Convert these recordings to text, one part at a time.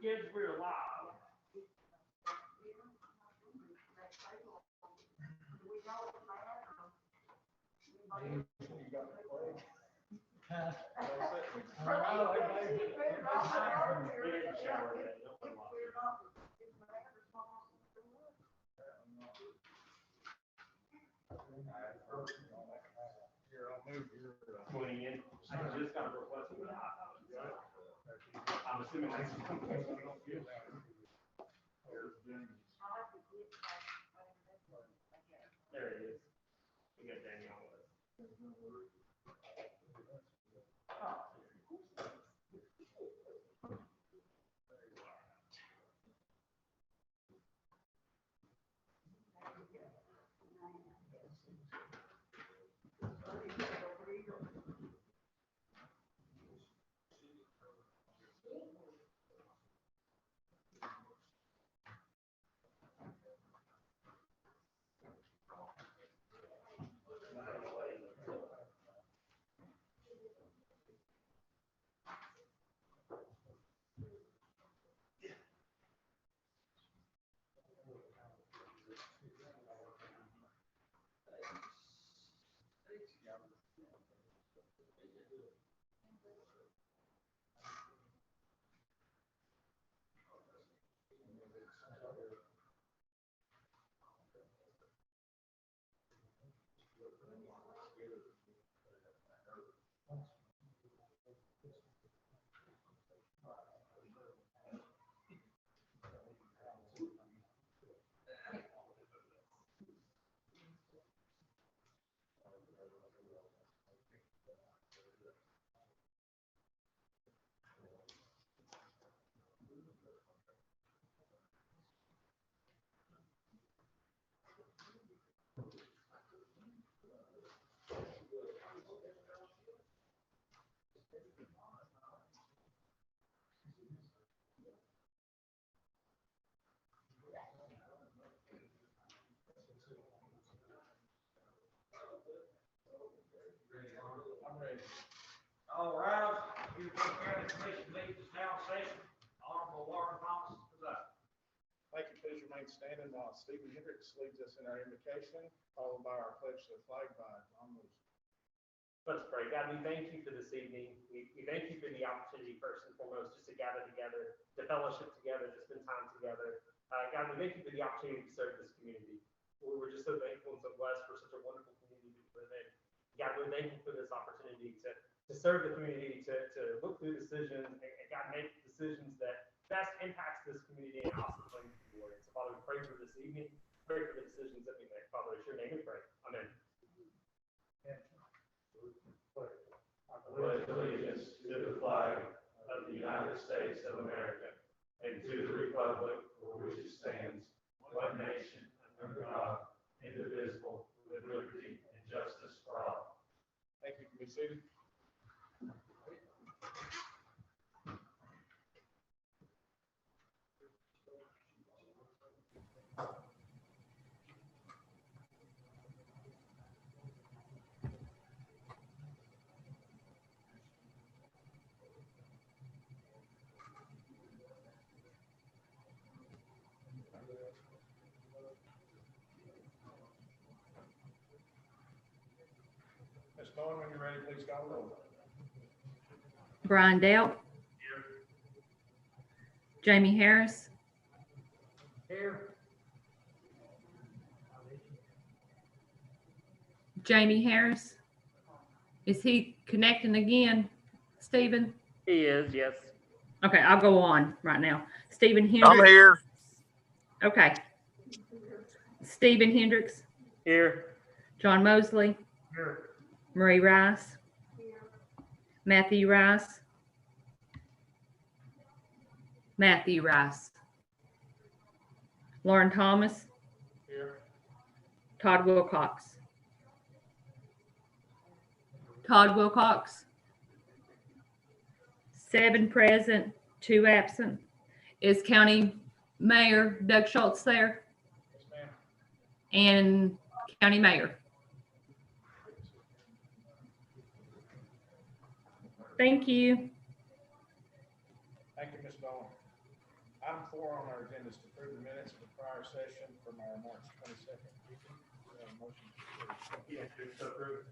kids, we're live. I just got a request for that. I'm assuming that's. There it is. We got Danielle with us. All right, your county commission meeting is now in session. Honorable Warren Thomas presides. Thank you. Please remain standing while Stephen Hendricks leads us in our invocation, followed by our pledge to the flag by John Lewis. Let's pray. God, we thank you for this evening. We thank you for the opportunity, first and foremost, just to gather together, to fellowship together, to spend time together. God, we thank you for the opportunity to serve this community. We're just so thankful and so blessed for such a wonderful community to live in. God, we thank you for this opportunity to serve the community, to look through decisions, and God, make decisions that best impacts this community and also bring you glory. So, Father, we pray for this evening, pray for the decisions that we make. Father, it's your name we pray. Amen. I pledge allegiance to the flag of the United States of America and to the republic for which it stands, one nation, under God, indivisible, with liberty and justice for all. Thank you. You can be seated. Ms. Bowen, when you're ready, please call the roll. Brian Delp. Jamie Harris. Here. Jamie Harris. Is he connecting again, Stephen? He is, yes. Okay, I'll go on right now. Stephen Hendricks. I'm here. Okay. Stephen Hendricks. Here. John Mosley. Here. Marie Rice. Matthew Rice. Matthew Rice. Lauren Thomas. Here. Todd Wilcox. Todd Wilcox. 7 present, 2 absent. Is County Mayor Doug Schultz there? Yes, ma'am. And County Mayor. Thank Thank you. you, Ms. Bowen. Item 4 on our agenda is to approve the minutes of the prior session from our March 22nd meeting. Motion to approve. Yeah, so approved.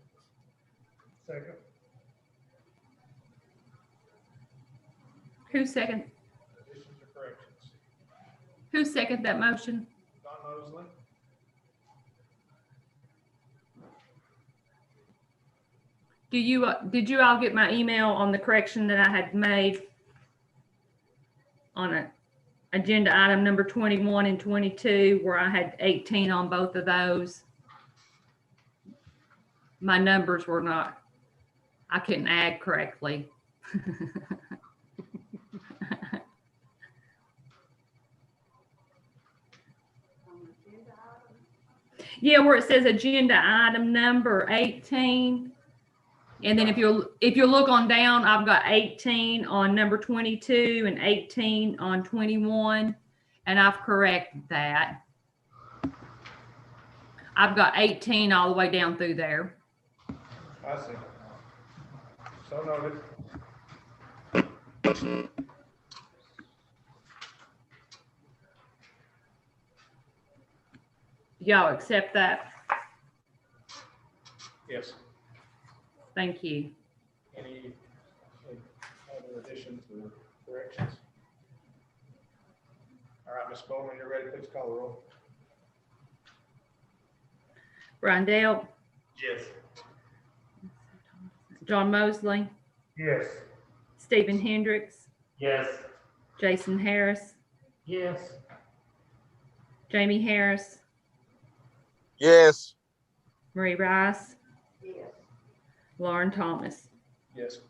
Second. Who second? Additions or corrections? Who second that motion? Don Mosley? Did you all get my email on the correction that I had made on agenda item number 21 and 22, where I had 18 on both of those? My numbers were not, I couldn't add correctly. Yeah, where it says agenda item number 18. And then if you look on down, I've got 18 on number 22 and 18 on 21, and I've corrected that. I've got 18 all the way down through there. I see. So noted. Y'all accept that? Yes. Thank you. Any other additions or corrections? All right, Ms. Bowman, you're ready. Please call the roll. Brian Dale, Yes. John Mosley, Yes. Stephen Hendricks, Yes. Jason Harris, Yes. Jamie Harris, Yes. Marie Rice, Lauren Thomas. Yes.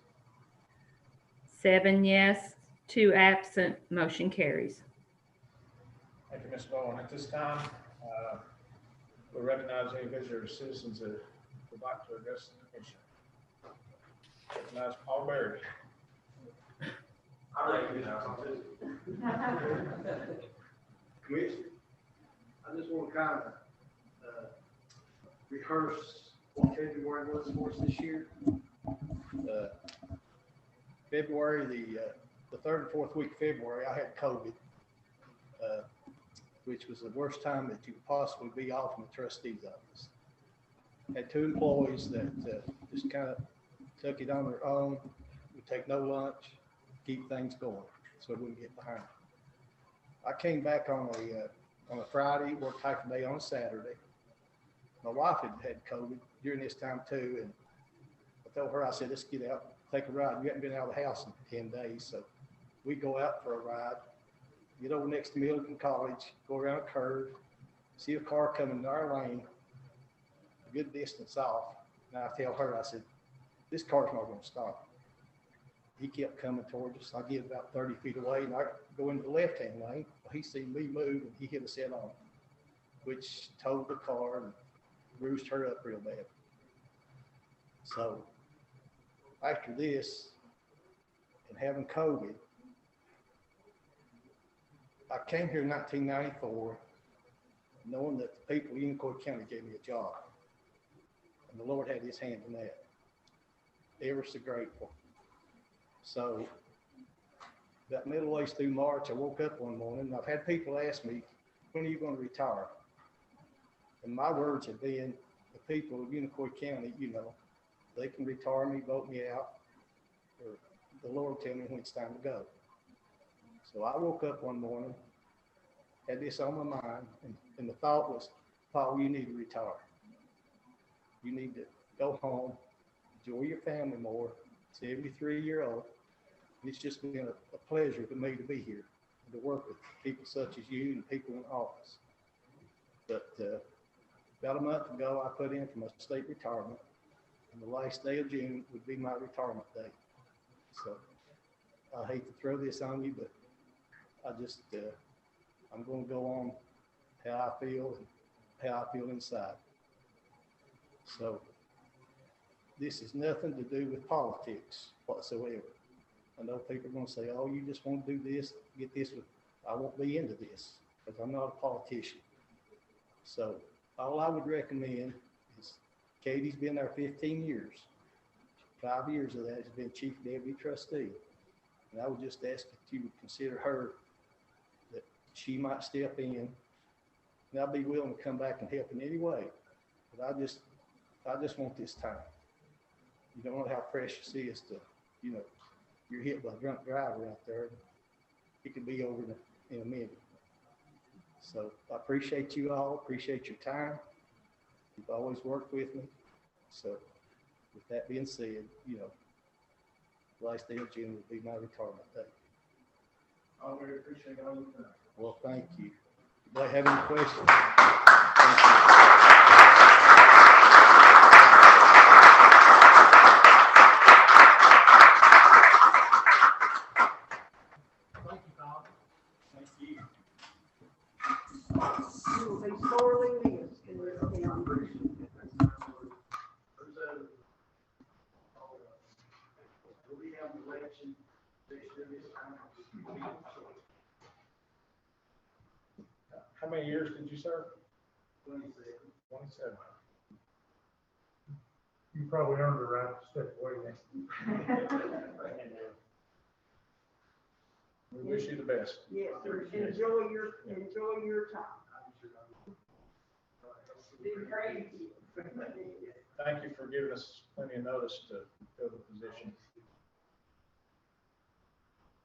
7 yes, 2 absent, motion carries. Thank you, Ms. Bowen. At this time, we recognize any visitors or citizens that would like to address the commission. Recognize Paul Berry. I recognize him too. Commissioner, I just want to kind of rehearse what February was for us this year. February, the third and fourth week of February, I had COVID, which was the worst time that you could possibly be off in the trustee's office. Had 2 employees that just kind of took it on their own, would take no lunch, keep things going, so we wouldn't get behind. I came back on a Friday, worked half a day on a Saturday. My wife had COVID during this time too, and I told her, I said, let's get out, take a ride. We hadn't been out of the house in 10 days, so we go out for a ride, get over next to Milligan College, go around a curve, see a car coming in our lane, a good distance off. And I tell her, I said, this car's not going to stop. He kept coming towards us. I get about 30 feet away, and I go into the left-hand lane. He seen me move, and he hit us head on, which totaled the car and bruised her up real bad. So after this, and having COVID, I came here in 1994, knowing that the people in Unicoi County gave me a job, and the Lord had his hand in that. Ever so grateful. So about middle ways through March, I woke up one morning, and I've had people ask me, when are you going to retire? And my words have been, the people of Unicoi County, you know, they can retire me, vote me out, or the Lord tell me when it's time to go. So I woke up one morning, had this on my mind, and the thought was, Paul, you need to retire. You need to go home, enjoy your family more, 73-year-old. And it's just been a pleasure to me to be here, and to work with people such as you and people in office. But about a month ago, I put in for my state retirement, and the last day of June would be my retirement day. So I hate to throw this on you, but I just, I'm going to go on how I feel and how I feel inside. So this is nothing to do with politics whatsoever. I know people are going to say, oh, you just want to do this, get this. I won't be into this because I'm not a politician. So all I would recommend is Katie's been there 15 years. 5 years of that has been chief deputy trustee. And I would just ask that you would consider her she might step in, and I'll be willing to come back and help in any way. But I just want this time. You don't know how precious it is to, you're hit by a drunk driver out there. It could be over in a minute. So I appreciate you all, appreciate your time. You've always worked with me. So with that being said, last day of June will be my retirement day. I very appreciate all you've done. Well, thank you. Do I have any questions? Thank you. Thank you, Tom. Thank you. You will be sorely missed in this town. Do we have an election this time? How many years did you serve? 27. 27. You probably earned the right to step away then. We wish you the best. Yes, sir. Enjoy your time. Be great. Thank you for giving us plenty of notice to fill the position.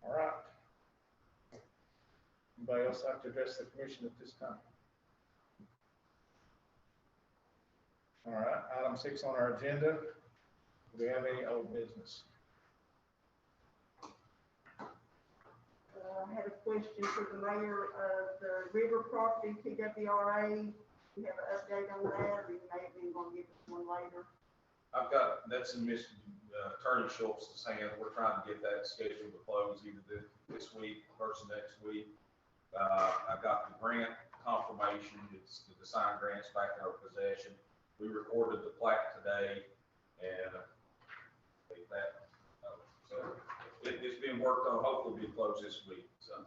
All right. Anybody else like to address the commission at this time? All right, item 6 on our agenda. Do we have any old business? I had a question for the mayor of the River Property TWRA. You have an update on that, or you may be going to give us one later? That's in Mr. Attorney Schultz's hands. We're trying to get that scheduled to close either this week versus next week. I got the grant confirmation. It's the signed grants back in our possession. We recorded the plat today, and so it's being worked on. Hopefully, be closed this week. So.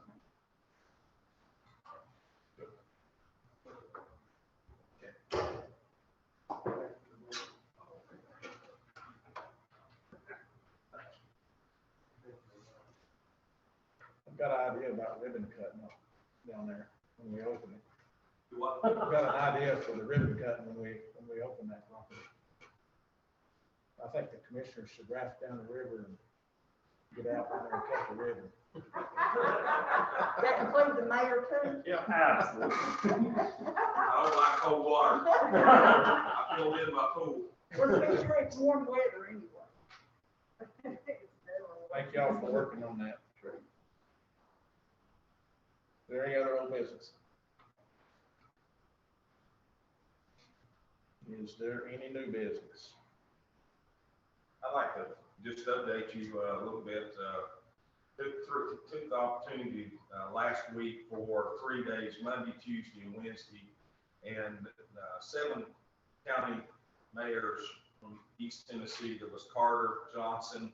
I've got an idea about ribbon cutting down there when we open it. What? I've got an idea for the ribbon cutting when we open that property. I think the commissioners should raft down the river and get out there and cut the ribbon. That includes the mayor too? Yeah. Absolutely. I don't like cold water. I feel in my pool. Well, make sure it's warm weather anyway. Thank y'all for working on that. Is there any other old business? Is there any new business? I'd like to just update you a little bit. Took the opportunity last week for 3 days, Monday, Tuesday, and Wednesday, and 7 county mayors from East Tennessee. There was Carter, Johnson,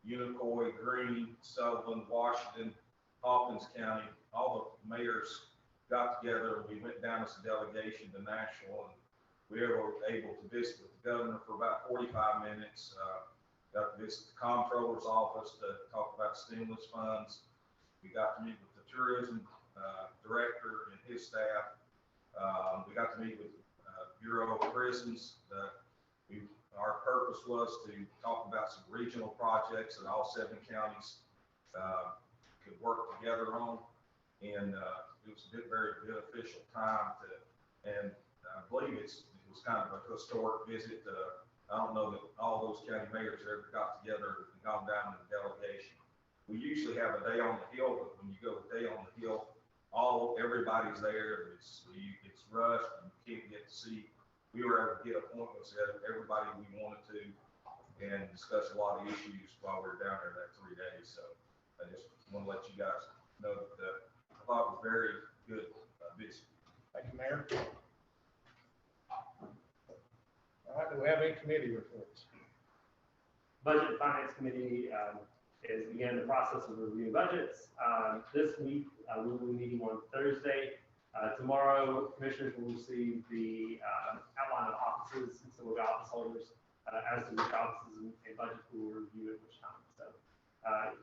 Unicoi, Greene, Sullivan, Washington, Hawkins County. All the mayors got together. We went down as a delegation to Nashville, and we were able to visit with the governor for about 45 minutes. Got to visit the comptroller's office to talk about stimulus funds. We got to meet with the tourism director and his staff. We got to meet with Bureau of Prisons. Our purpose was to talk about some regional projects that all 7 counties could work together on. And it was a very beneficial time and I believe it was kind of a historic visit. I don't know that all those county mayors ever got together and gone down in a delegation. We usually have a day on the hill, but when you go a day on the hill, everybody's there. It's rushed and you can't get to see. We were able to get appointments with everybody we wanted to and discuss a lot of issues while we were down there that 3 days. So I just want to let you guys know that I thought it was very good visit. Thank you, Mayor. All right, do we have any committee reports? Budget and Finance Committee is beginning the process of reviewing budgets. This week, we will be meeting on Thursday. Tomorrow, commissioners will receive the outline of offices and some of the office holders as to which offices and budgets we will review at which time. So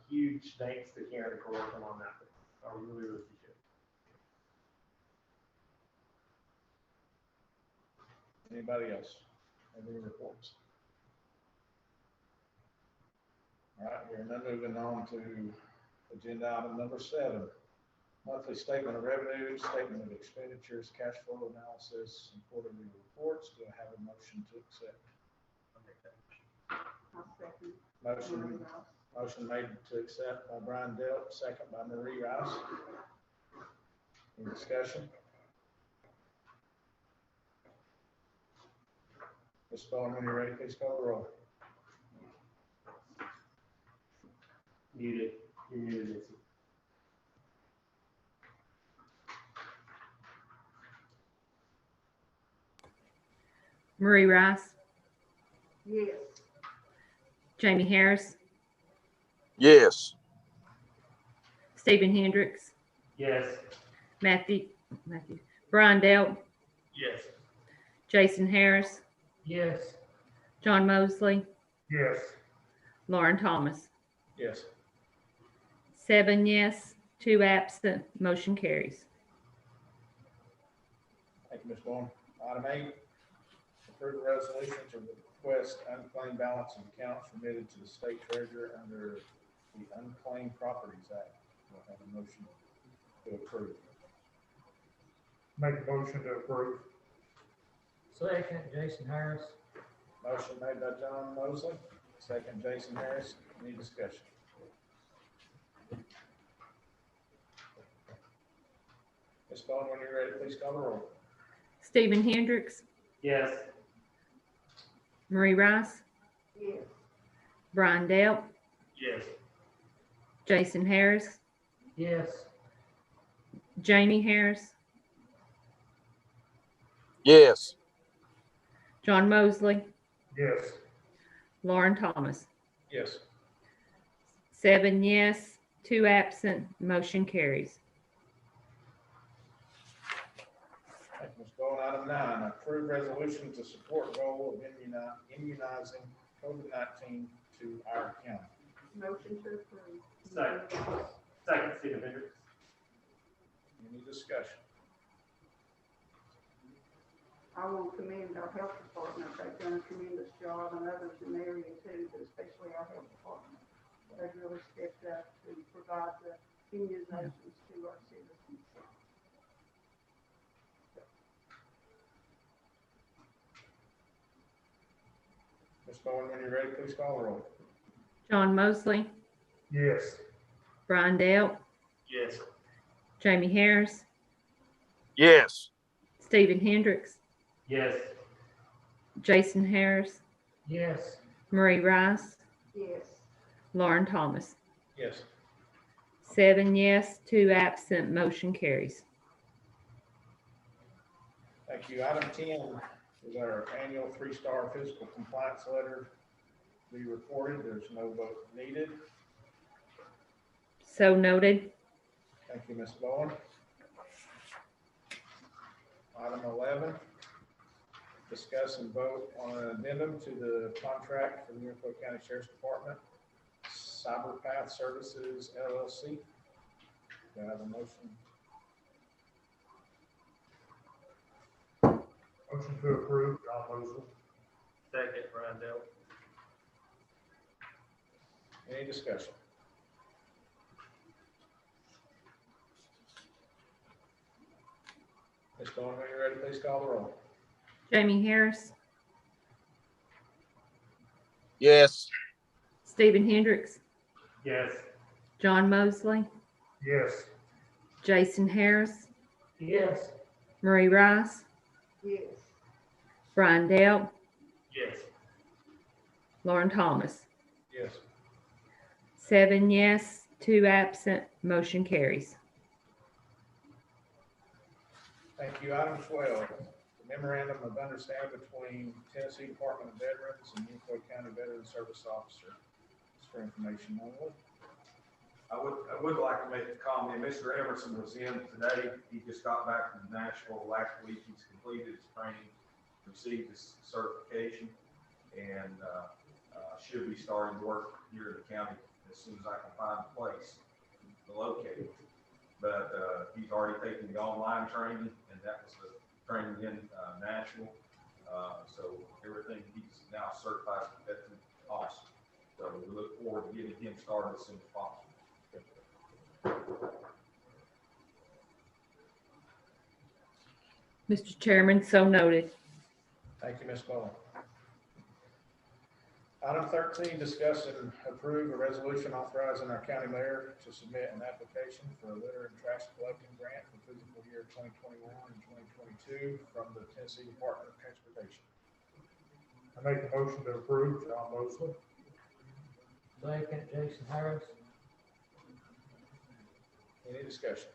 huge thanks to Karen for working on that. I really, really appreciate it. Anybody else? Any reports? All right, we're now moving on to agenda item number 7. Monthly statement of revenue, statement of expenditures, cash flow analysis, and quarterly reports. Do I have a motion to accept? I'll second. Motion made to accept by Brian Delp, second by Marie Rice. Any discussion? Ms. Bowen, when you're ready, please call the roll. Muted. You're muted, Missy. Marie Rice, Yes. Jamie Harris, Yes. Stephen Hendricks, Yes. Matthew, Brian Delp, Yes. Jason Harris, Yes. John Mosley, Yes. Lauren Thomas. Yes. 7 yes, 2 absent, motion carries. Thank you, Ms. Bowen. Item 8, approve a resolution to request unclaimed balance of accounts remitted to the state treasurer under the Unclaimed Properties Act. We'll have a motion to approve. Make a motion to approve. Second, Jason Harris. Motion made by John Mosley, second Jason Harris. Any discussion? Ms. Bowen, when you're ready, please call the roll. Stephen Hendricks, Yes. Marie Rice, Yes. Brian Delp, Yes. Jason Harris, Yes. Jamie Harris, Yes. John Mosley, Yes. Lauren Thomas. Yes. 7 yes, 2 absent, motion carries. Thank you, Ms. Bowen. Item 9, approve resolution to support goal of immunizing COVID-19 to our county. Motion to approve. Second, Stephen Hendricks. Any discussion? I want to commend our health department. They've done a tremendous job, and others in the area too, but especially our health department. They've really stepped up to provide the immunizations to our citizens. Ms. Bowen, when you're ready, please call the roll. John Mosley, Yes. Brian Delp, Yes. Jamie Harris, Yes. Stephen Hendricks, Yes. Jason Harris, Yes. Marie Rice, Yes. Lauren Thomas. Yes. 7 yes, 2 absent, motion carries. Thank you. Item 10 is our annual 3-star physical compliance letter. Be reported. There's no vote needed. So noted. Thank you, Ms. Bowen. Item 11, discuss and vote on an addendum to the contract for the Unicoi County Sheriff's Department, Cyber Path Services LLC. Do I have a motion? Motion to approve, John Mosley. Second, Brian Delp. Any discussion? Ms. Bowen, when you're ready, please call the roll. Jamie Harris, Yes. Stephen Hendricks, Yes. John Mosley, Yes. Jason Harris, Yes. Marie Rice, Yes. Brian Delp, Yes. Lauren Thomas. Yes. 7 yes, 2 absent, motion carries. Thank you. Item 12, the memorandum of understanding between Tennessee Department of Veterans and Unicoi County Veteran Service Officer. It's for information only. I would like to make a comment. Mr. Emerson was in today. He just got back from Nashville last week. He's completed his training, received his certification, and should be starting to work here in the county as soon as I can find a place to locate him. But he's already taken the online training, and that was the training in Nashville. So everything, he's now certified as a veteran officer. So we look forward to getting him started as soon as possible. Mr. Chairman, so noted. Thank you, Ms. Bowen. Item 13, discuss and approve a resolution authorizing our county mayor to submit an application for a litter and trash collecting grant for fiscal year 2021 and 2022 from the Tennessee Department of Transportation. I make a motion to approve, John Mosley. Second, Jason Harris. Any discussion?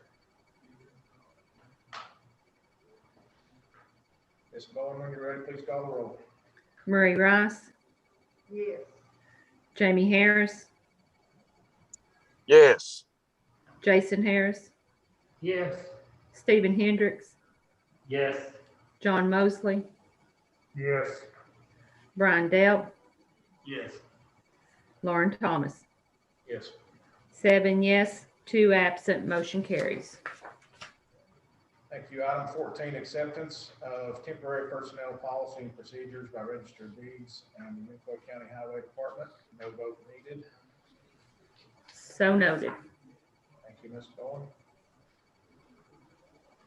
Ms. Bowen, when you're ready, please call the roll. Murray Rice, Yes. Jamie Harris, Yes. Jason Harris, Yes. Stephen Hendricks, Yes. John Mosley, Yes. Brian Delp, Yes. Lauren Thomas. Yes. 7 yes, 2 absent, motion carries. Thank you. Item 14, acceptance of temporary personnel policy and procedures by registered deeds and the Unicoi County Highway Department. No vote needed. So noted. Thank you, Ms. Bowen.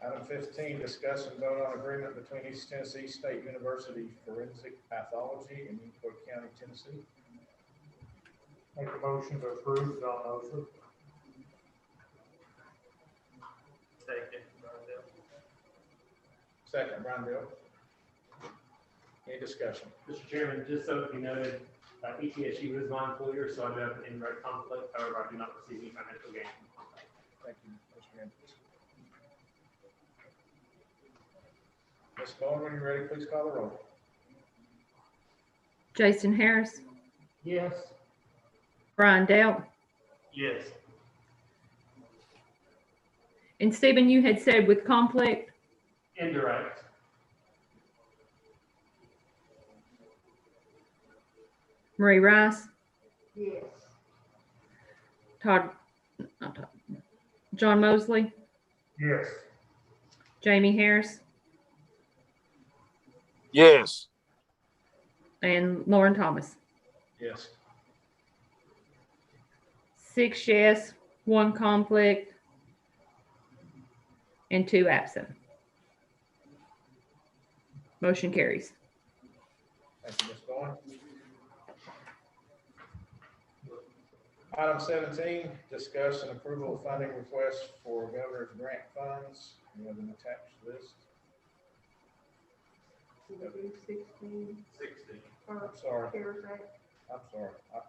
Item 15, discuss and vote on agreement between East Tennessee State University Forensic Pathology and Unicoi County, Tennessee. Make a motion to approve, John Mosley. Second. Second, Brian Bill. Any discussion? Mr. Chairman, just so you noted, ETSU is my employer, so I do have an indirect conflict. However, I do not receive any financial gain from the conflict. Thank you, Mr. Hendricks. Ms. Bowen, when you're ready, please call the roll. Jason Harris, Yes. Brian Delp, Yes. and Stephen, you had said with conflict. Indirect. Murray Rice, Yes. not Todd, John Mosley, Yes. Jamie Harris, Yes. and Lauren Thomas. Yes. 6 yes, 1 conflict, and 2 absent. Motion carries. Thank you, Ms. Bowen. Item 17, discuss and approval of funding requests for governor's grant funds. We have an attached list. 16. 16. I'm sorry. CARES Act. I'm sorry. I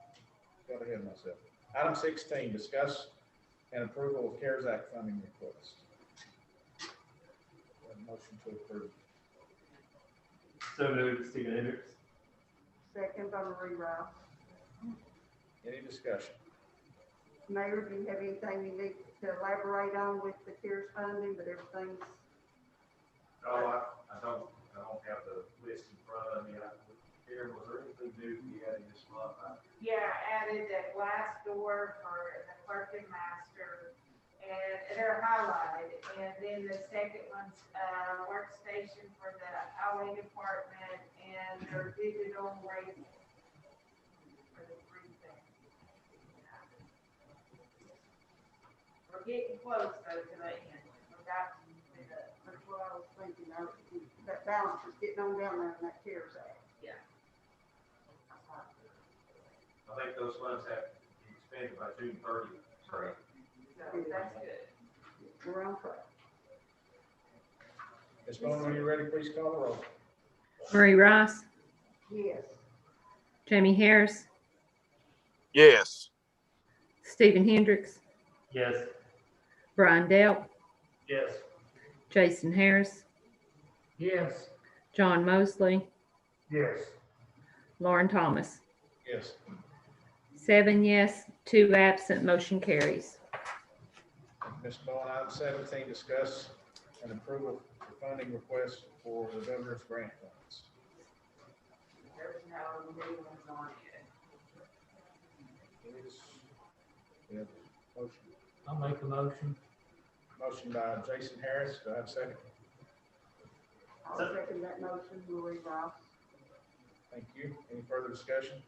got ahead of myself. Item 16, discuss and approval of CARES Act funding request. We have a motion to approve. So moved, Stephen Hendricks. Second by Marie Rice. Any discussion? Mayor, do you have anything you need to elaborate on with the CARES funding, but everything's, No, I don't have the list in front of me. Karen, was there anything new we added this month? Yeah, added a glass door for the clerk and master, and they're highlighted. And then the second one's workstation for the highway department and their digital rate for the 3 things. We're getting close though to the end. We're about to do the, that's what I was thinking, that balance is getting on down there in that CARES Act. yeah. I think those funds have to be expended by June 30th. Correct. So that's good. We're on track. Ms. Bowen, when you're ready, please call the roll. Murray Rice, Yes. Jamie Harris, Yes. Stephen Hendricks, Yes. Brian Delp, Yes. Jason Harris, Yes. John Mosley, Yes. Lauren Thomas. Yes. 7 yes, 2 absent, motion carries. Ms. Bowen, item 17, discuss and approval for funding requests for the governor's grant funds. There's no new ones on it. We have a motion. I'll make a motion. Motion by Jason Harris. Do I have a second? I'll second that motion, Marie Ross. Thank you. Any further discussion?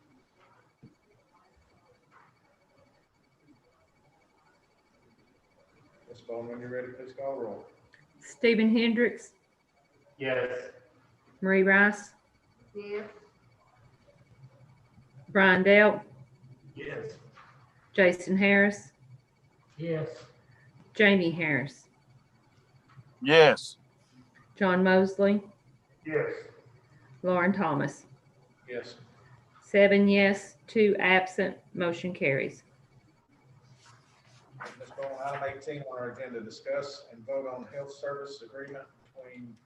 Ms. Bowman, when you're ready, please call the roll. Stephen Hendricks, Yes. Marie Rice, Yes, Brian Delt, Yes. Jason Harris, Yes. Jamie Harris, Yes. John Mosley, Yes. Lauren Thomas. Yes. 7 yes, 2 absent, motion carries. Ms. Bowman, item 18 on our agenda, discuss and vote on health service agreement between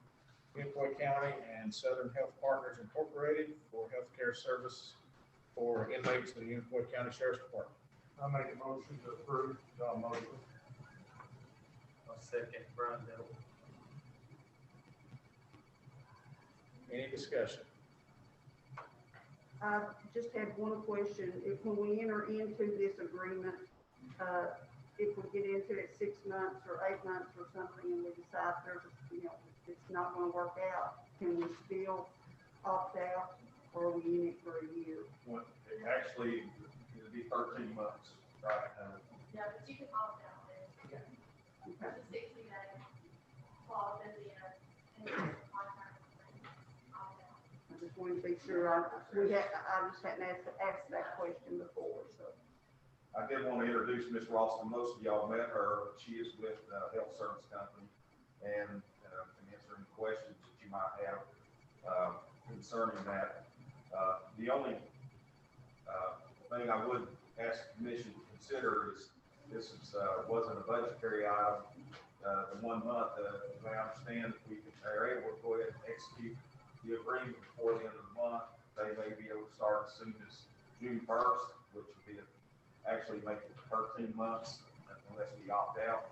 Unicoi County and Southern Health Partners Incorporated for healthcare service for inmates of the Unicoi County Sheriff's Department. I make a motion to approve, John Mosley. I'll second Brian Dell. Any discussion? I just had one question. If when we enter into this agreement, if we get into it 6 months or 8 months or something and we decide there's, it's not gonna work out, can we still opt out or are we in it for a year? Well, actually, it'll be 13 months, right? Yeah, but you can opt out there. Okay. It's a 60-day clause at the end, and it's contract. Opt out. I just wanted to be sure, I just hadn't asked that question before, so. I did want to introduce Ms. Ralston. Most of y'all met her. She is with Health Service Company and can answer any questions that you might have concerning that. The only thing I would ask the commission to consider is this wasn't a budgetary item. The 1 month, I understand if we are able to go ahead and execute the agreement before the end of the month, they may be able to start as soon as June 1st, which would be actually make it 13 months unless we opt out.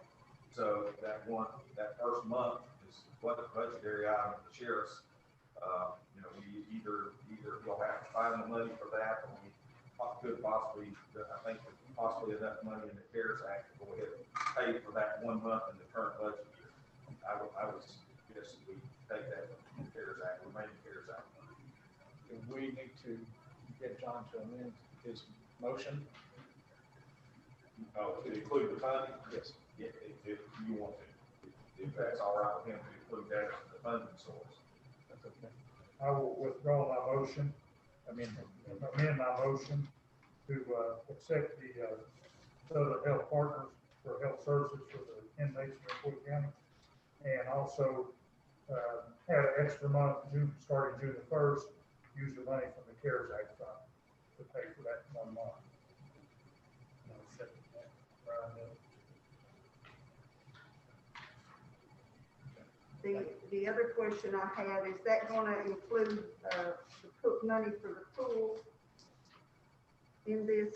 So that first month is what the budgetary item of the sheriff's, we either you'll have to find the money for that, or we could possibly, I think possibly enough money in the CARES Act to go ahead and pay for that 1 month in the current budget year. I would suggest we take that from the CARES Act, remaining CARES Act money. Do we need to get John to amend his motion? Oh, to include the funding? Yes. Yeah, if you want to, if that's all right with him to include that as the funding source. That's okay. I will withdraw my motion, amend my motion to accept the Southern Health Partners for health services for the inmates in Unicoi County. And also add an extra month, starting June the 1st, use the money from the CARES Act fund to pay for that 1 month. The other question I have, is that gonna include, the money for the pool in this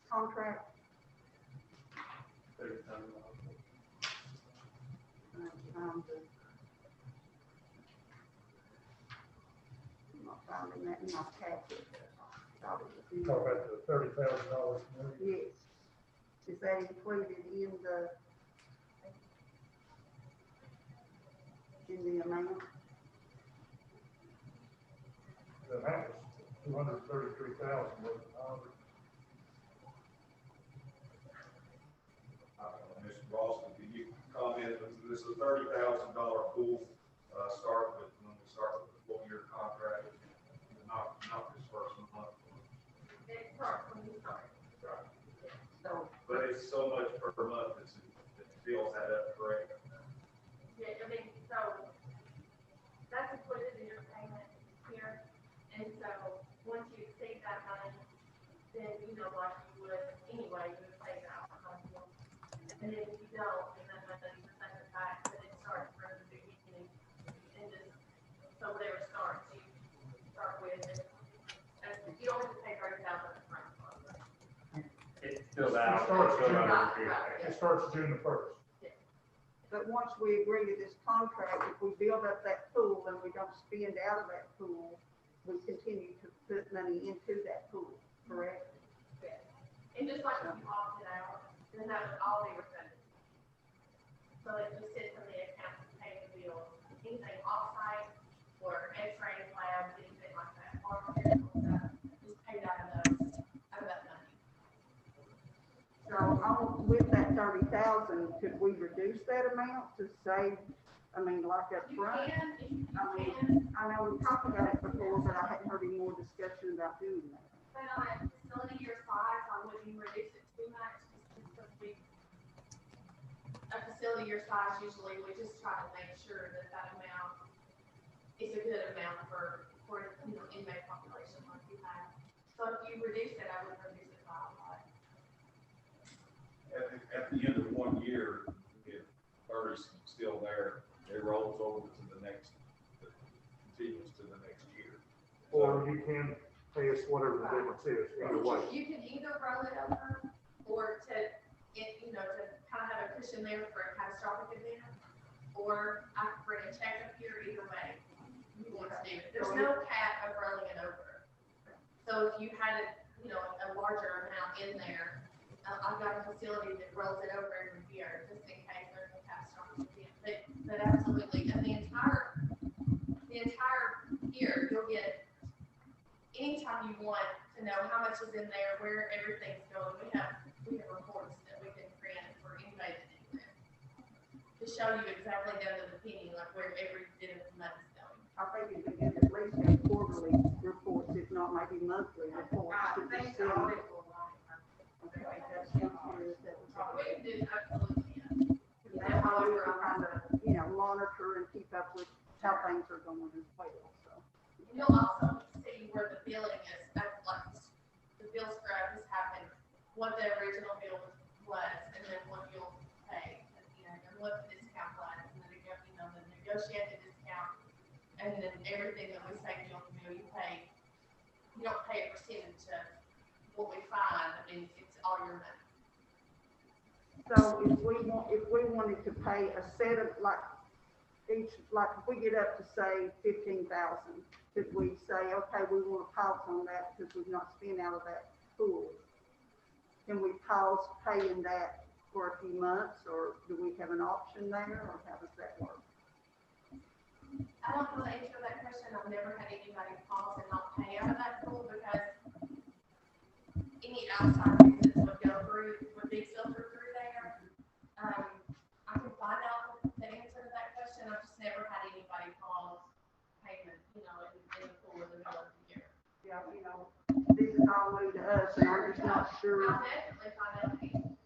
contract? I'm not finding that in my packet. Thought it was in Talk there. about the $30,000. Yes. Is that included in the amount? The amount was $233,000. Mr. Ralston, can you comment, this is a $30,000 pool, start with, when we start with the full year contract, not this first month. It starts when you start. Right. So, But it's so much per month, it fills that up, correct? Yeah, I mean, so that's included in your payment here. And so once you exceed that money, then like you would anyway, you would pay that out. And then if you don't, then that money is sent back, but it starts from the beginning. And just, so whatever starts, you start with, and you don't have to pay $30,000 up front. It's filled out. It starts June the 1st. but once we agree to this contract, if we build up that pool and we don't spend out of that pool, we continue to put money into that pool, correct? And just like if you opted out, then that would all be refunded. So it just sits in the account to pay the bill. Anything off-site, 30,000, could we reduce that amount to save, I mean, like up You front? can, if you I mean, can, I know we talked about it before, but I hadn't heard any more discussion about doing that. but on a facility your size, I wouldn't reduce it too much, just because a facility your size, usually we just try to make sure that that amount is a good amount for, inmate population like you have. So if you reduce it, I would reduce it by a lot. At the end of 1 year, if 30's still there, it rolls over to the next, it continues to the next year. Or you can pay us whatever the difference is, either way. You can either roll it over, or to kind of have a cushion there for a catastrophic event, or I can bring a check up here, either way you want to do it. There's no cap of rolling it over. So if you had a larger amount in there, I've got a facility that rolls it over every year, just in case there's a catastrophic event. But absolutely, and the entire year, you'll get, anytime you want to know how much is in there, where everything's going, we have reports that we can print for anybody that's in there, to show you exactly down to the penny, like where every bit of the money's going. I think it'd be good to at least have quarterly reports, if not maybe monthly reports. I to the think city. the audit will line up. Okay, that's something that was. We can do, absolutely, yeah. That's how we were trying to, monitor and keep up with how things are going as well, so. And you'll also see where the billing is, like the bill scrub has happened, what the original bill was, and then what you'll pay, and what the discount was, and then the negotiated discount, and then everything that we say you'll do, you don't pay a percentage of what we find, I mean, it's all your money. So if we wanted to pay a set of, if we get up to say 15,000, could we say, okay, we want to pause on that because we've not spent out of that pool? Can we pause paying that for a few months, or do we have an option there, or how does that work? I don't know the answer to that question. I've never had anybody pause and not pay out of that pool, because any outside business would go through, would be filtered through there. I can find out the answer to that question. I've just never had anybody pause payment, in the pool in the middle of the year. Yeah, this is all new to us, and I'm just not sure. I'll definitely find out the answer.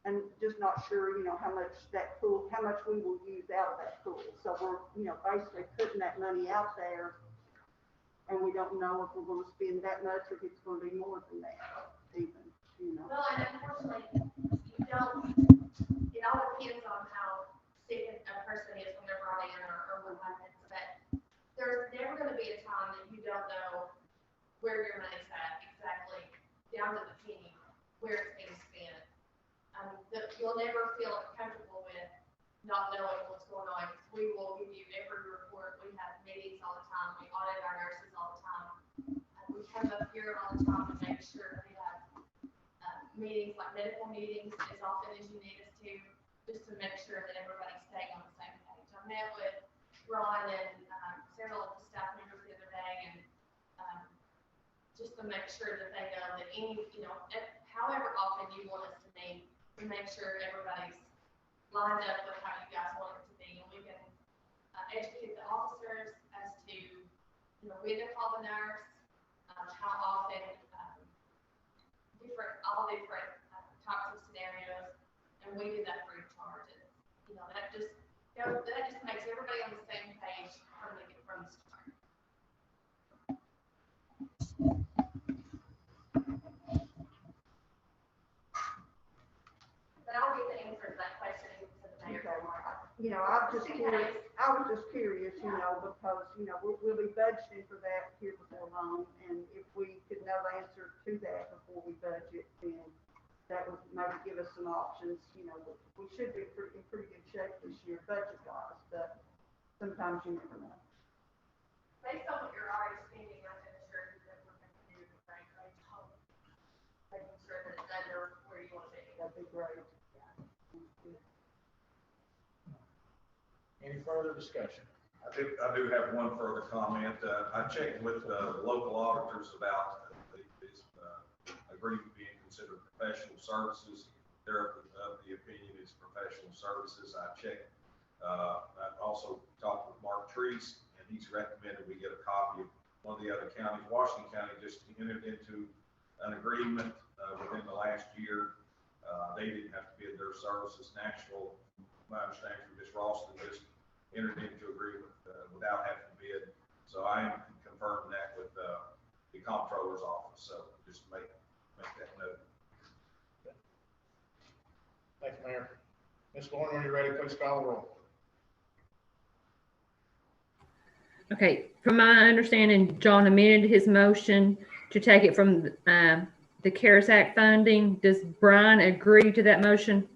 And just not sure, how much that pool, how much we will use out of that pool. So we're, basically putting that money out there, and we don't know if we're gonna spend that much, or if it's gonna be more than that, even, Well, and unfortunately, it all depends on how sick a person is when they're brought in, or what happens, but there's never gonna be a time that you don't know where your money's at, exactly, down to the penny, where it's being spent. You'll never feel comfortable with not knowing what's going on. We will give you every report. We have meetings all the time. We audit our nurses all the time. We come up here all the time to make sure we have meetings, like medical meetings, as often as you need us to, just to make sure that everybody's staying on the same page. I met with Ron and several of the staff members the other day, and just to make sure that they know that however often you want us to meet, to make sure everybody's lined up with how you guys want it to be, and we can educate the officers as to, when to call the nurse, how often, all different types of scenarios, and we do that free of charge. And, that just makes everybody on the same page from the start. But I'll get the answer to that question to the mayor tomorrow. I was just curious, because, we'll be budgeting for that here before long, and if we could know the answer to that before we budget, then that would maybe give us some options. We should be in pretty good shape this year budget-wise, but sometimes you never know. Based on what you're already spending, I can assure you that we're going to do a great job making sure that it's under where you want to be. That'd be great. Any further discussion? I do have one further comment. I checked with the local auditors about this agreement being considered professional services. they're of the opinion it's professional services. I checked, I've also talked with Mark Treese, and he's recommended we get a copy of one of the other counties. Washington County just entered into an agreement within the last year. They didn't have to bid their services. Nashville, my understanding from Ms. Ralston, just entered into agreement without having to bid. So I am confirming that with the comptroller's office. So just make that note. Thank you, Mayor. Ms. Lauren, when you're ready, please call the roll. Okay, from my understanding, John amended his motion to take it from the CARES Act funding. Does Brian agree to that motion?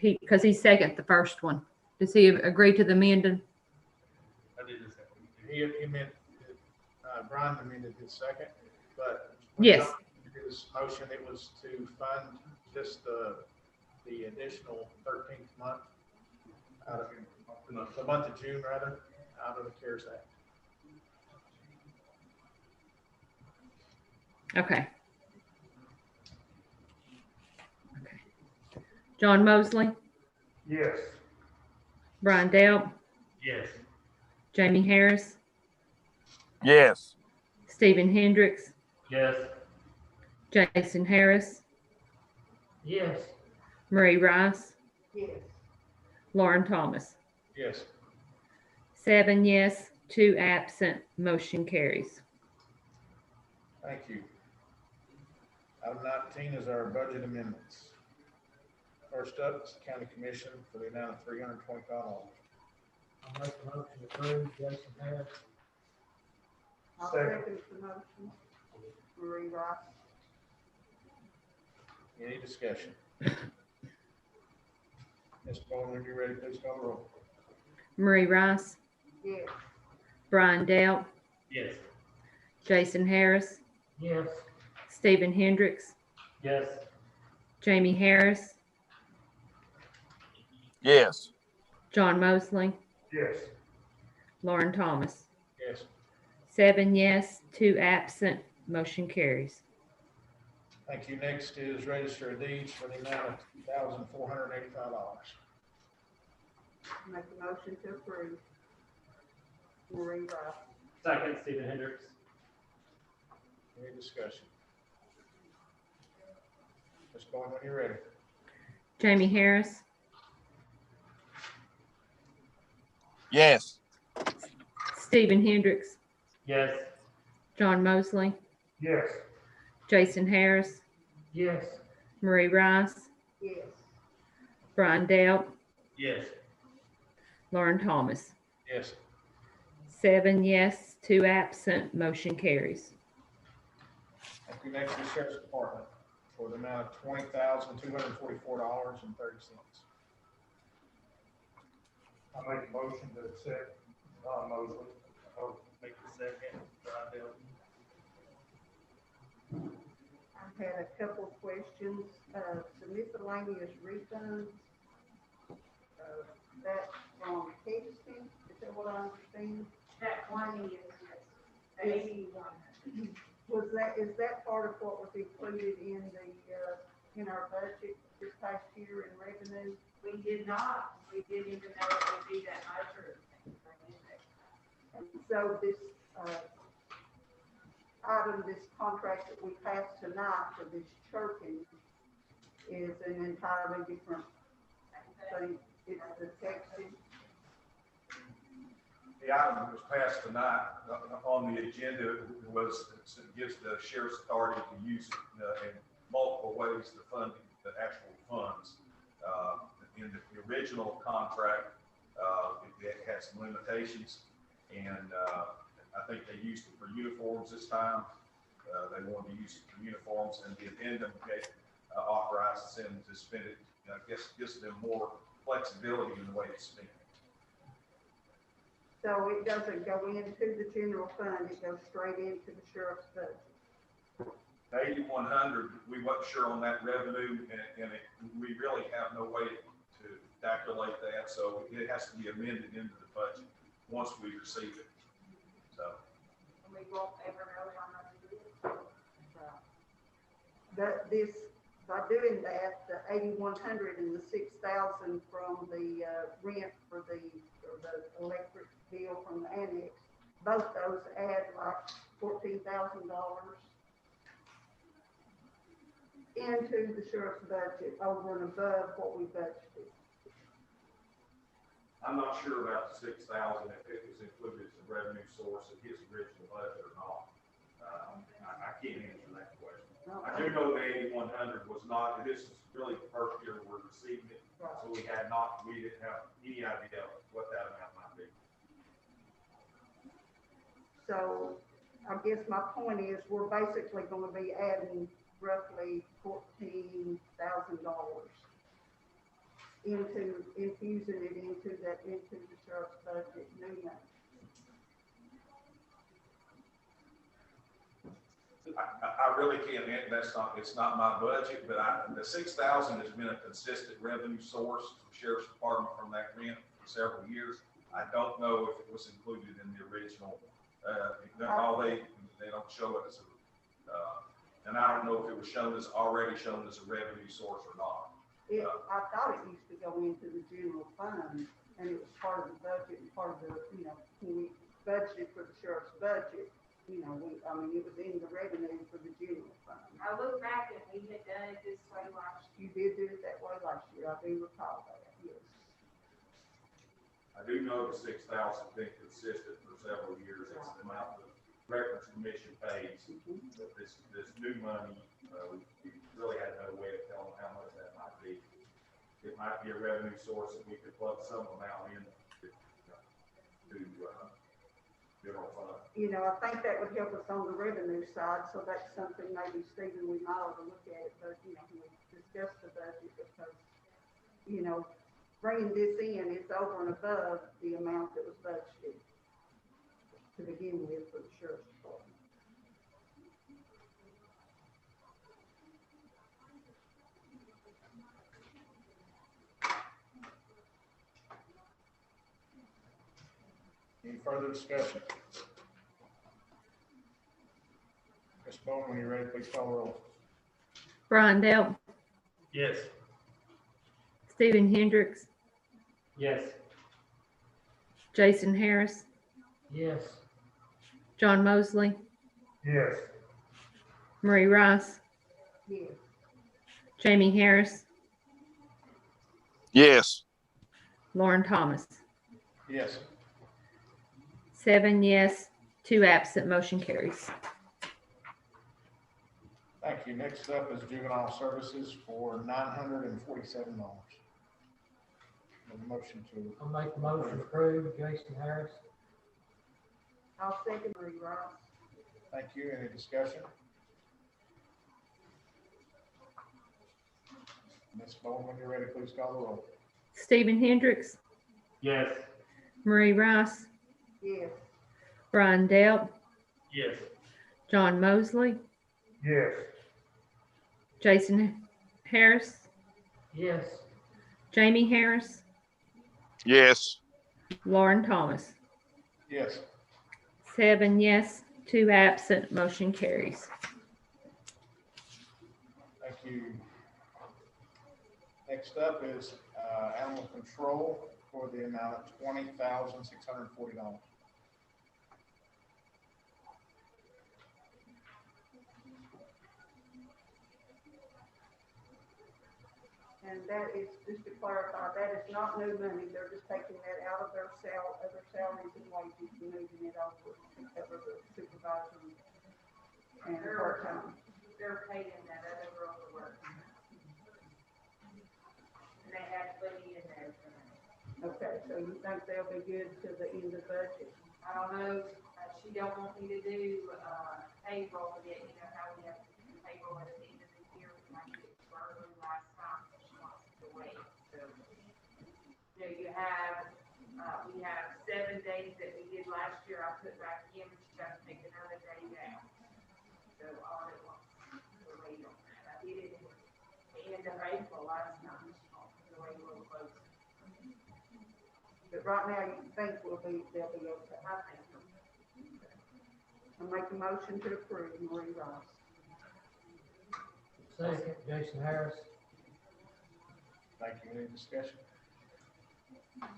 Because he seconded the first one. Does he agree to the amendment? He meant, Brian amended his second, but. Yes. His motion, it was to fund just the additional 13th month out of the month of June, rather, out of the CARES Act. Okay. John Mosley, Yes. Brian Delp, Yes. Jamie Harris, Yes. Stephen Hendricks, Yes. Jason Harris, Yes. Marie Rice, Yes. Lauren Thomas. Yes. 7 yes, 2 absent, motion carries. Thank you. Item 19 is our budget amendments. First up is the county commission for the amount of $325. I'll make the motion to approve, Jason Harris. I'll Second. second the motion. Marie Rice. Any discussion? Ms. Bowman, when you're ready, please call the roll. Marie Rice, Yes. Brian Delp, Yes. Jason Harris, Yes. Stephen Hendricks, Yes. Jamie Harris, Yes. John Mosley, Yes. Lauren Thomas. Yes. 7 yes, 2 absent, motion carries. Thank you. Next is register of deeds for the amount of $2,485. Make the motion to approve. Marie Rice. Second, Stephen Hendricks. Any discussion? Ms. Bowman, when you're ready. Jamie Harris, Yes. Stephen Hendricks, Yes. John Mosley, Yes. Jason Harris, Yes. Marie Rice, Yes. Brian Delp, Yes. Lauren Thomas. Yes. 7 yes, 2 absent, motion carries. Thank you. Next is Sheriff's Department for the amount of $20,244.30. I make a motion to accept John Mosley. I'll make the second. Brian Delp. I've had a couple of questions. The miscellaneous refunds, that's from Texas, is that what I understand? That one is, the 81. Is that part of what was included in in our budget this past year in revenue? We did not, we didn't even know it would be that much or anything. And so this, this contract that we passed tonight for this chirping is an entirely different thing. It's the texting. The item that was passed tonight on the agenda was, it gives the sheriff's authority to use in multiple ways to fund the actual funds. In the original contract, it had some limitations, and I think they used it for uniforms this time. They wanted to use it for uniforms, and the addendum authorizes them to spend it. I guess gives them more flexibility in the way it's spent. So it doesn't go into the general fund, it goes straight into the sheriff's budget. The 8,100, we wasn't sure on that revenue, and we really have no way to calculate that, so it has to be amended into the budget once we receive it. So. We won't ever know how much it is. This by doing that, the 8,100 and the 6,000 from the, rent for the electric bill from the annex, both those add like $14,000 into the sheriff's budget over and above what we budgeted. I'm not sure about the 6,000, if it was included as a revenue source in his original budget or not. I can't answer that question. I do know the 8,100 was not, and this is really the first year we're receiving it, so we didn't have any idea what that amount might be. So I guess my point is, we're basically gonna be adding roughly $14,000 infusing it into the sheriff's budget, new money. I really can't, it's not my budget, but the 6,000 has been a consistent revenue source for Sheriff's Department from that grant for several years. I don't know if it was included in the original, they don't show it as and I don't know if it was already shown as a revenue source or not. I thought it used to go into the general fund, and it was part of the budget and part of the, when we budgeted for the sheriff's budget, it was in the revenue for the general fund. I look back and we had done it this way last year. You did do it that way last year, I do recall that, yes. I do know the 6,000 has been consistent for several years. It's the amount the Records Commission pays. But this new money, we really had no way of telling how much that might be. It might be a revenue source that we could plug some amount in to general fund. I think that would help us on the revenue side, so that's something maybe Stephen, we might ought to look at it, but, we discuss the budget because, bringing this in is over and above the amount that was budgeted to begin with for the sheriff's department. Any further discussion? Ms. Bowman, when you're ready, please call the roll. Brian Dell, Yes. Stephen Hendricks, Yes. Jason Harris, Yes. John Mosley, Yes. Marie Rice, Yes. Jamie Harris, Yes. Lauren Thomas. Yes. 7 yes, 2 absent, motion carries. Thank you. Next up is juvenile services for $947. A motion to, I'll make the motion to approve Jason Harris. I'll second Marie Rice. thank you. Any discussion? Ms. Bowman, when you're ready, please call the roll. Stephen Hendricks, Yes. Marie Rice, Yes. Brian Dell, Yes. John Mosley, Yes. Jason Harris, Yes. Jamie Harris, Yes. Lauren Thomas. Yes. 7 yes, 2 absent, motion carries. Thank you. Next up is animal control for the amount of $20,640. And that is, just to clarify, that is not new money, they're just taking that out of their other salaries and wages and moving it over to cover the supervisor and part-time. They're paying that other girl to work. And they had plenty in there for them. Okay, so you think they'll be good to the end of the budget? I don't know, she don't want me to do, payroll yet, how we have to do payroll at the end of the year, we might get it early last time, so she wants to wait, so. You have, we have 7 days that we did last year, I put back in, but you got to take another day down. So all at once, so wait on that, I did it in the end of April last time, so wait a little closer. But right now, you think they'll be okay? I think so. I make a motion to approve Marie Rice. Second, Jason Harris. Thank you. Any discussion? Ms.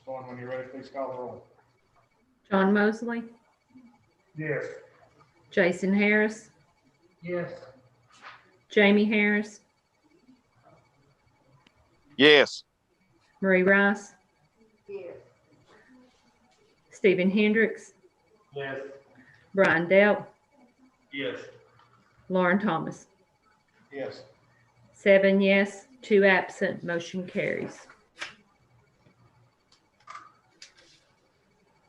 Vaughn, when you're ready, please call the roll. John Mosley, Yes. Jason Harris, Yes. Jamie Harris, Yes. Marie Rice, Yes. Stephen Hendricks, Yes. Brian Delp, Yes. Lauren Thomas. Yes. 7 yes, 2 absent, motion carries.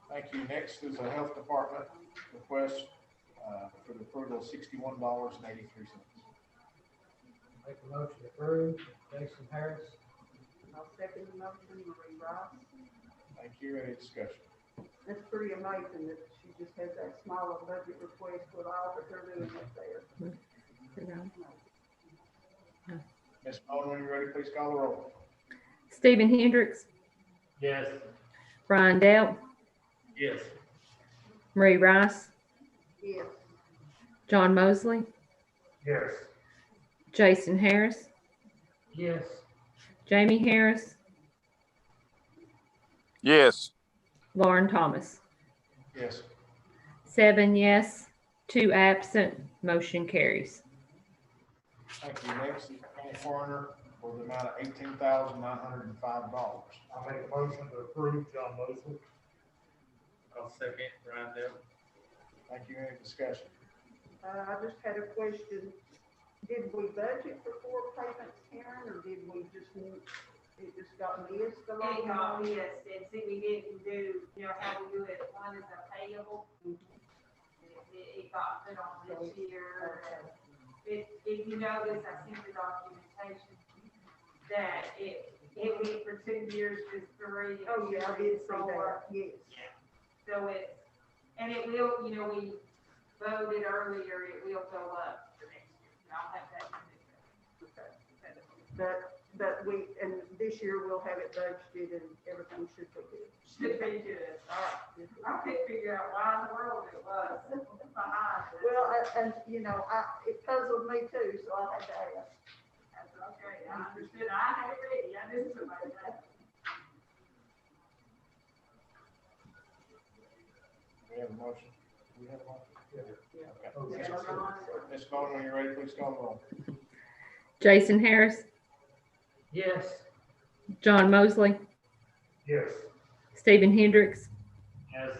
Thank you. Next is a health department request for the approval of $61.83. Make a motion to approve, Jason Harris. I'll second the motion, Marie Rice. Thank you. Any discussion? It's pretty amazing that she just has that small a budget request with all that they're doing up there. Ms. Vaughn, when you're ready, please call the roll. Stephen Hendricks, Yes. Brian Delp, Yes. Marie Rice, Yes. John Mosley, Yes. Jason Harris, Yes. Jamie Harris, Yes. Lauren Thomas. Yes. 7 yes, 2 absent, motion carries. Thank you. Next is county coroner for the amount of $18,905. I make a motion to approve John Mosley. I'll second, Brian Dale. Thank you. Any discussion? I just had a question. Did we budget for 4 payments, Karen, or did we just, it just got missed along It the got way? missed, and see, we didn't do, you know, how we do it, one is a payable. It got put on this year. If you notice, I sent the documentation that it went for 2 years, just 3. Oh, yeah, I did see that, yes. So it, and it will, you know, we voted earlier, it will go up for next year. I'll have that. But we, and this year we'll have it budgeted and everything should be good. Should be good. I couldn't figure out why in the world it was behind. Well, and, you know, it puzzled me too, so I had to ask. That's okay, I understood, I had it ready, I knew somebody had it. We have a motion. Do we have a motion? Okay. Yeah. Ms. Vaughn, when you're ready, please call the roll. Jason Harris, Yes. John Mosley, Yes. Stephen Hendricks, Yes.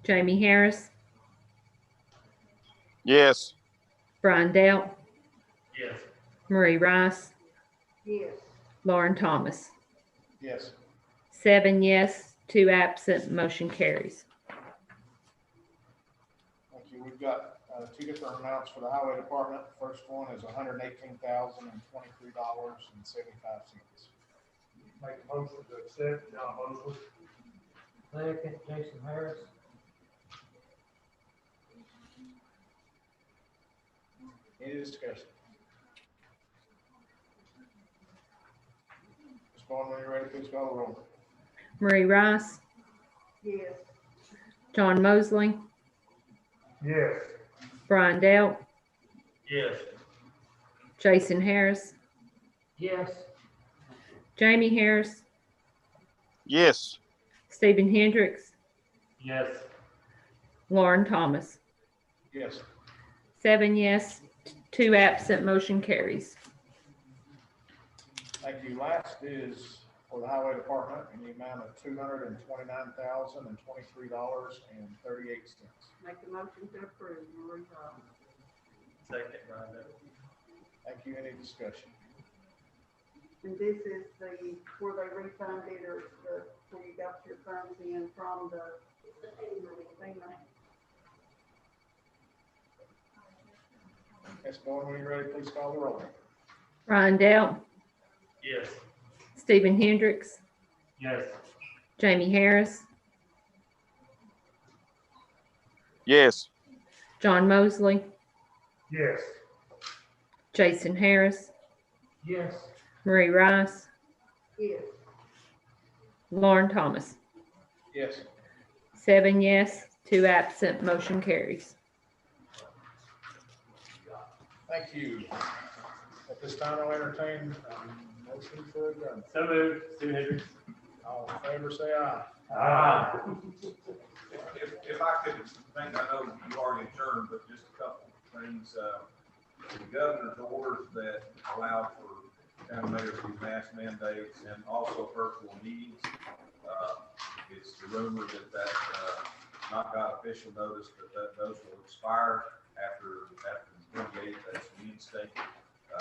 Jamie Harris, Yes. Brian Delp, Yes. Marie Rice, Yes. Lauren Thomas. Yes. 7 yes, 2 absent, motion carries. Thank you. We've got 2 different amounts for the highway department. First one is $118,023.75. Make a motion to accept John Mosley. Second, Jason Harris. Any discussion? Ms. Vaughn, when you're ready, please call the roll. Marie Rice, Yes. John Mosley, Yes. Brian Delp, Yes. Jason Harris, Yes. Jamie Harris, Yes. Stephen Hendricks, Yes. Lauren Thomas. Yes. 7 yes, 2 absent, motion carries. Thank you. Last is for the highway department in the amount of $229,023.38. Make a motion to approve, Marie Rice. Second, Brian Dale. Thank you. Any discussion? And this is where they refunded or where you got your funds in from the FEMA. Ms. Vaughn, when you're ready, please call the roll. Brian Delp, Yes. Stephen Hendricks, Yes. Jamie Harris, Yes. John Mosley, Yes. Jason Harris, Yes. Marie Rice, Yes. Lauren Thomas. Yes. 7 yes, 2 absent, motion carries. Thank you. At this time, I'll entertain a motion for adjournment. So moved, Stephen Hendricks. All in favor, say aye. If I could, I know you already adjourned, but just a couple of things. The governor's orders that allow for county mayors to do mask mandates and also virtual meetings. It's the rumor that not got official notice, but that those will expire after the 28th, that's Wednesday. I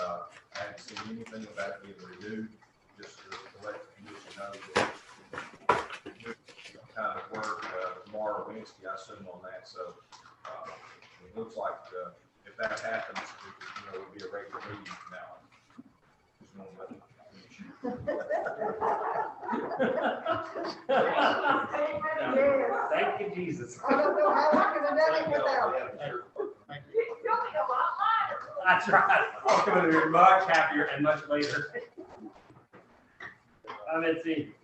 haven't seen anything about it being renewed, just to let the commission know that kind of work tomorrow, Wednesday, I assume on that. So it looks like if that happens, it'll be a regular meeting now. Just wanna let Thank you, Jesus. I don't know how I could have done it without it. Thank you. You'll be a lot lighter. That's right. I'll come in here much happier and much later. I'm Mitzi.